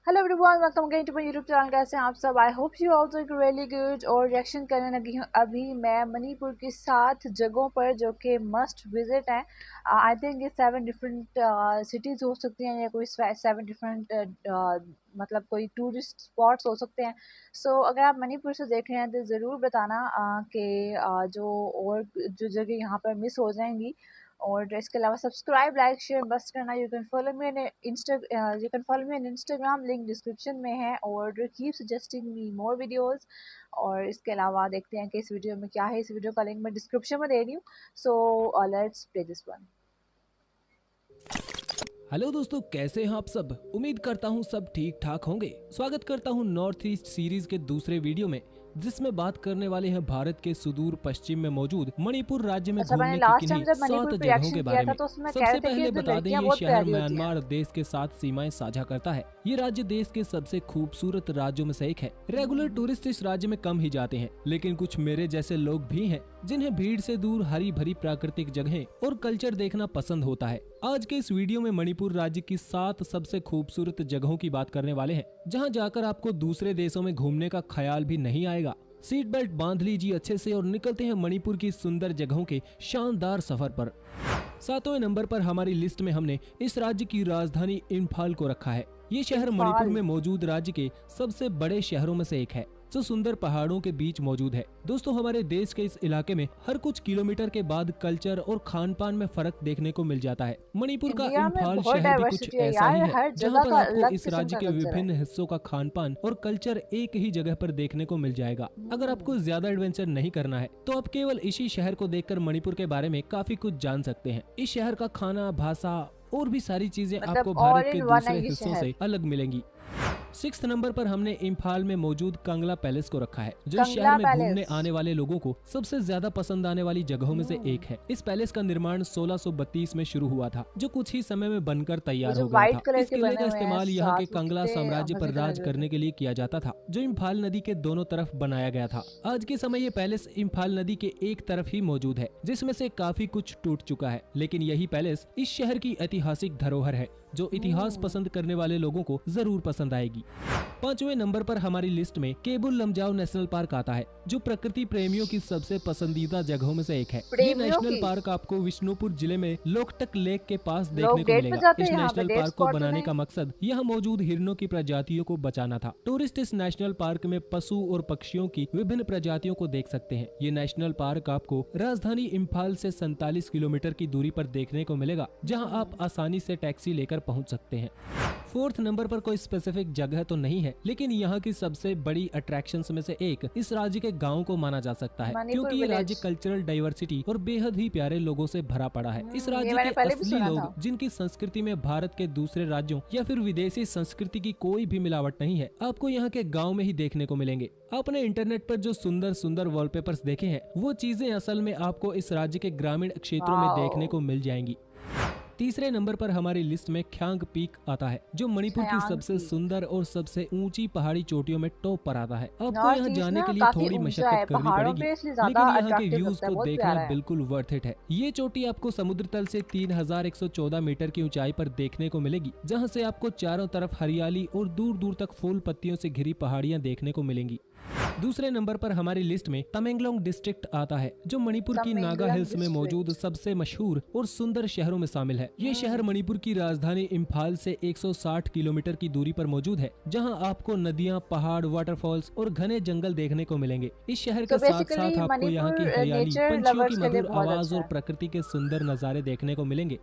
Hello everyone, welcome again to my YouTube channel. कैसे हैं आप सब? I hope you all doing really good. और रिएक्शन करने लगी हूँ अभी मैं मणिपुर की 7 जगहों पर जो कि मस्ट विजिट हैं। आई थिंक ये 7 डिफरेंट सिटीज़ हो सकती हैं या कोई 7 डिफरेंट मतलब कोई टूरिस्ट स्पॉट्स हो सकते हैं। सो अगर आप मणिपुर से देख रहे हैं तो ज़रूर बताना कि जो और जो जगह यहाँ पर मिस हो जाएंगी। और इसके अलावा सब्सक्राइब लाइक शेयर बस करना। You can follow me on Instagram, link description में है। और keep suggesting me more videos. और इसके अलावा देखते हैं कि इस वीडियो में क्या है। इस वीडियो का लिंक मैं डिस्क्रिप्शन में दे रही हूँ। So let's play this one. Hello दोस्तों, कैसे हैं आप सब? उम्मीद करता हूं सब ठीक ठाक होंगे। स्वागत करता हूं नॉर्थ ईस्ट सीरीज के दूसरे वीडियो में, जिसमें बात करने वाले हैं भारत के सुदूर पश्चिम में मौजूद मणिपुर राज्य में अच्छा, मैंने घूमने की लास्ट टाइम किन्हीं जब 7 मणिपुर पे जगहों रिएक्शन के किया बारे था में। तो उसमें कह रहे सबसे थे कि पहले इधर बता दें, लड़कियां ये बहुत शहर प्यारी होती हैं। म्यांमार देश के साथ सीमाएं साझा करता है। ये राज्य देश के सबसे खूबसूरत राज्यों में से एक है। रेगुलर टूरिस्ट इस राज्य में कम ही जाते हैं, लेकिन कुछ मेरे जैसे लोग भी हैं जिन्हें भीड़ से दूर हरी भरी प्राकृतिक जगहें और कल्चर देखना पसंद होता है। आज के इस वीडियो में मणिपुर राज्य की 7 सबसे खूबसूरत जगहों की बात करने वाले हैं, जहां जाकर आपको दूसरे देशों में घूमने का ख्याल भी नहीं आएगा। सीट बेल्ट बांध लीजिए अच्छे से और निकलते हैं मणिपुर की सुंदर जगहों के शानदार सफर पर। 7वें नंबर पर हमारी लिस्ट में हमने इस राज्य की राजधानी इम्फाल को रखा है। ये शहर मणिपुर में मौजूद राज्य के सबसे बड़े शहरों में से एक है, जो सुंदर पहाड़ों के बीच मौजूद है। दोस्तों, हमारे देश के इस इलाके में हर कुछ किलोमीटर के बाद कल्चर और खान पान में फर्क देखने को मिल जाता है। मणिपुर का इंडिया में इम्फाल बहुत शहर भी कुछ डाइवर्सिटी है ऐसा यार, ही है, हर जहाँ जगह पर का आपको अलग इस किस्म राज्य का के कल्चर है। विभिन्न हिस्सों का खान पान और कल्चर एक ही जगह पर देखने को मिल जाएगा। अगर आपको ज्यादा एडवेंचर नहीं करना है तो आप केवल इसी शहर को देखकर मणिपुर के बारे में काफी कुछ जान सकते हैं। इस शहर का खाना, भाषा और भी सारी चीजें मतलब आपको ऑल भारत के इन वन दूसरे है ये हिस्सों शहर। से अलग मिलेंगी। 6 नंबर पर हमने इम्फाल में मौजूद कंगला पैलेस को रखा है, जो इस शहर कंगला में घूमने पैलेस। आने वाले लोगों को सबसे ज्यादा पसंद आने वाली जगहों में से एक है। इस पैलेस का निर्माण 1632 में शुरू हुआ था, जो कुछ ही समय में बनकर वो तैयार जो हो गया व्हाइट था। कलर इस के किले बने का हुए हैं इस्तेमाल यहाँ के साथ, वो कंगला कितने साम्राज्य पर मजेदार राज लग रहे करने थे। के लिए किया जाता था, जो इम्फाल नदी के दोनों तरफ बनाया गया था। आज के समय ये पैलेस इम्फाल नदी के एक तरफ ही मौजूद है, जिसमें से काफी कुछ टूट चुका है, लेकिन यही पैलेस इस शहर की ऐतिहासिक धरोहर है, जो इतिहास पसंद करने वाले लोगों को जरूर पसंद आएगी। 5वें नंबर पर हमारी लिस्ट में केबुल लमजाओ नेशनल पार्क आता है, जो प्रकृति प्रेमियों की सबसे पसंदीदा जगहों में से एक है। ये प्रेमियों नेशनल की पार्क आपको विष्णुपुर जिले में लोकटक लेक के पास देखने लोग को डेट पे मिलेगा। जाते इस हैं यहाँ पे, नेशनल डेट पार्क को स्पॉट तो बनाने नहीं। का मकसद यहाँ मौजूद हिरणों की प्रजातियों को बचाना था। टूरिस्ट इस नेशनल पार्क में पशु और पक्षियों की विभिन्न प्रजातियों को देख सकते हैं। ये नेशनल पार्क आपको राजधानी इम्फाल से 47 किलोमीटर की दूरी पर देखने को मिलेगा, जहाँ आप आसानी से टैक्सी लेकर पहुँच सकते हैं। 4th नंबर पर कोई स्पेसिफिक जगह तो नहीं है, लेकिन यहाँ की सबसे बड़ी अट्रैक्शंस में से एक इस राज्य के गाँव को माना जा सकता है, मणिपुर क्योंकि ये राज्य विलेज। कल्चरल डाइवर्सिटी और बेहद ही प्यारे लोगों से भरा पड़ा है। इस ये राज्य मैंने के पहले भी असली सुना लोग, था। जिनकी संस्कृति में भारत के दूसरे राज्यों या फिर विदेशी संस्कृति की कोई भी मिलावट नहीं है, आपको यहाँ के गाँव में ही देखने को मिलेंगे। आपने इंटरनेट पर जो सुंदर सुंदर वॉलपेपर्स देखे हैं, वो चीजें असल में आपको इस राज्य के ग्रामीण क्षेत्रों में देखने को मिल जाएंगी। 3रे नंबर पर हमारी लिस्ट में ख्यांग पीक आता है, जो मणिपुर की खयांग सबसे पीक। सुंदर और सबसे ऊंची पहाड़ी चोटियों में टॉप पर आता है। आपको नॉर्थ यहाँ ईस्ट जाने ना के लिए काफी थोड़ी ऊंचा मशक्कत है, करनी पहाड़ों पड़ेगी, पे इसलिए ज्यादा लेकिन यहाँ के अट्रैक्टिव व्यूज लगता है, को बहुत देखना प्यारा है। बिल्कुल वर्थ इट है। ये चोटी आपको समुद्र तल से 3114 मीटर की ऊंचाई पर देखने को मिलेगी, जहाँ से आपको चारों तरफ हरियाली और दूर दूर तक फूल पत्तियों से घिरी पहाड़ियाँ देखने को मिलेंगी। 2रे नंबर पर हमारी लिस्ट में तमेंगलोंग डिस्ट्रिक्ट आता है, जो मणिपुर की नागा तमेंगलोंग हिल्स में मौजूद डिस्ट्रिक्ट। सबसे मशहूर और सुंदर शहरों में शामिल है। ये शहर मणिपुर की राजधानी इम्फाल से 160 किलोमीटर की दूरी पर मौजूद है, जहां आपको नदियां, पहाड़, वाटरफॉल्स और घने जंगल देखने को मिलेंगे। इस शहर के तो साथ साथ बेसिकली आपको यहाँ की मणिपुर हरियाली, नेचर पंछियों की लवर्स के लिए मधुर बहुत आवाज अच्छा और है। प्रकृति के सुंदर नजारे देखने को मिलेंगे।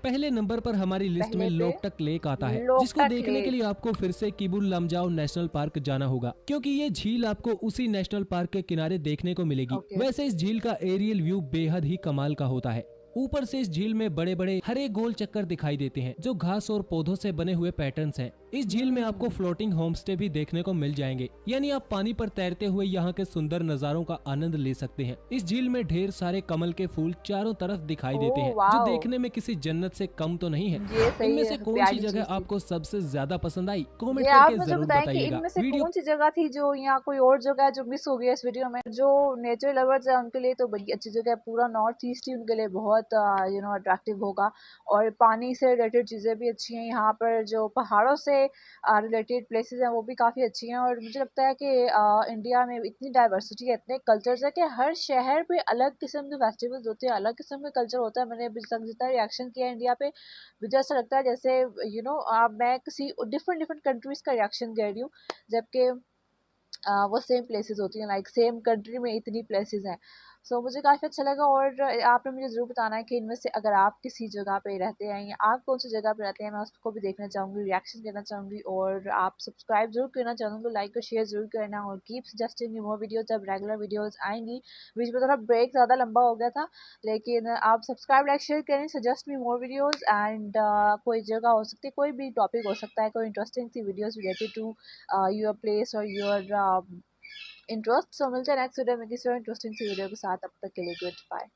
पहले नंबर पर हमारी लिस्ट में पहले पे लोकटक लेक आता है, जिसको लोकटक देखने के लेक। लिए आपको फिर से किबुल लमजाओ नेशनल पार्क जाना होगा, क्योंकि ये झील आपको उसी नेशनल पार्क के किनारे देखने को मिलेगी। ओके। वैसे इस झील का एरियल व्यू बेहद ही कमाल का होता है। ऊपर से इस झील में बड़े बड़े हरे गोल चक्कर दिखाई देते हैं, जो घास और पौधों से बने हुए पैटर्न्स हैं। इस झील में आपको फ्लोटिंग होमस्टे भी देखने को मिल जाएंगे, यानी आप पानी पर तैरते हुए यहाँ के सुंदर नजारों का आनंद ले सकते हैं। इस झील में ढेर सारे कमल के फूल चारों तरफ दिखाई देते हैं, जो वाओ। देखने में किसी जन्नत से कम तो नहीं है। ये सही इनमें से है, कौन सी प्यारी जगह चीज थी। आपको सबसे ज्यादा पसंद आई, कमेंट ये आप करके मुझे जरूर बताएं कि बताइएगा। इनमें से वीडियो कौन सी जगह थी जो यहाँ कोई और जगह है जो मिस हो गई है इस वीडियो में। जो नेचर लवर्स है उनके लिए तो बड़ी अच्छी जगह है, पूरा नॉर्थ ईस्ट ही उनके लिए बहुत बहुत अट्रैक्टिव होगा। और पानी से रिलेटेड चीज़ें भी अच्छी हैं यहाँ पर, जो पहाड़ों से रिलेटेड प्लेसेस हैं वो भी काफ़ी अच्छी हैं। और मुझे लगता है कि इंडिया में इतनी डाइवर्सिटी है, इतने कल्चर्स है कि हर शहर पे अलग किस्म के फेस्टिवल्स होते हैं, अलग किस्म का कल्चर होता है। मैंने अभी तक जितना रिएक्शन किया है इंडिया पे, मुझे ऐसा लगता है जैसे मैं किसी डिफरेंट डिफरेंट कंट्रीज़ का रिएक्शन दे रही हूँ, जबकि वो सेम प्लेसेस होती हैं, लाइक सेम कंट्री में इतनी प्लेसेस हैं। सो मुझे काफ़ी अच्छा लगा। और आपने मुझे ज़रूर बताना है कि इनमें से अगर आप किसी जगह पे रहते हैं या आप कौन सी जगह पे रहते हैं, मैं उसको भी देखना चाहूँगी, रिएक्शन देना चाहूँगी। और आप सब्सक्राइब ज़रूर करना चाहूँगी, लाइक और शेयर ज़रूर करना, और keep suggesting me more videos जब रेगुलर वीडियोज़ आएंगी। बीच में थोड़ा ब्रेक ज़्यादा लंबा हो गया था, लेकिन आप सब्सक्राइब, लाइक, शेयर करें, suggest me more videos. And कोई जगह हो सकती है, कोई भी टॉपिक हो सकता है, कोई इंटरेस्टिंग सी videos related to your place और योर इंटरेस्ट। सो मिलते हैं नेक्स्ट वीडियो में किसी और इंटरेस्टिंग सी वीडियो के साथ। अब तक के लिए गुड बाय।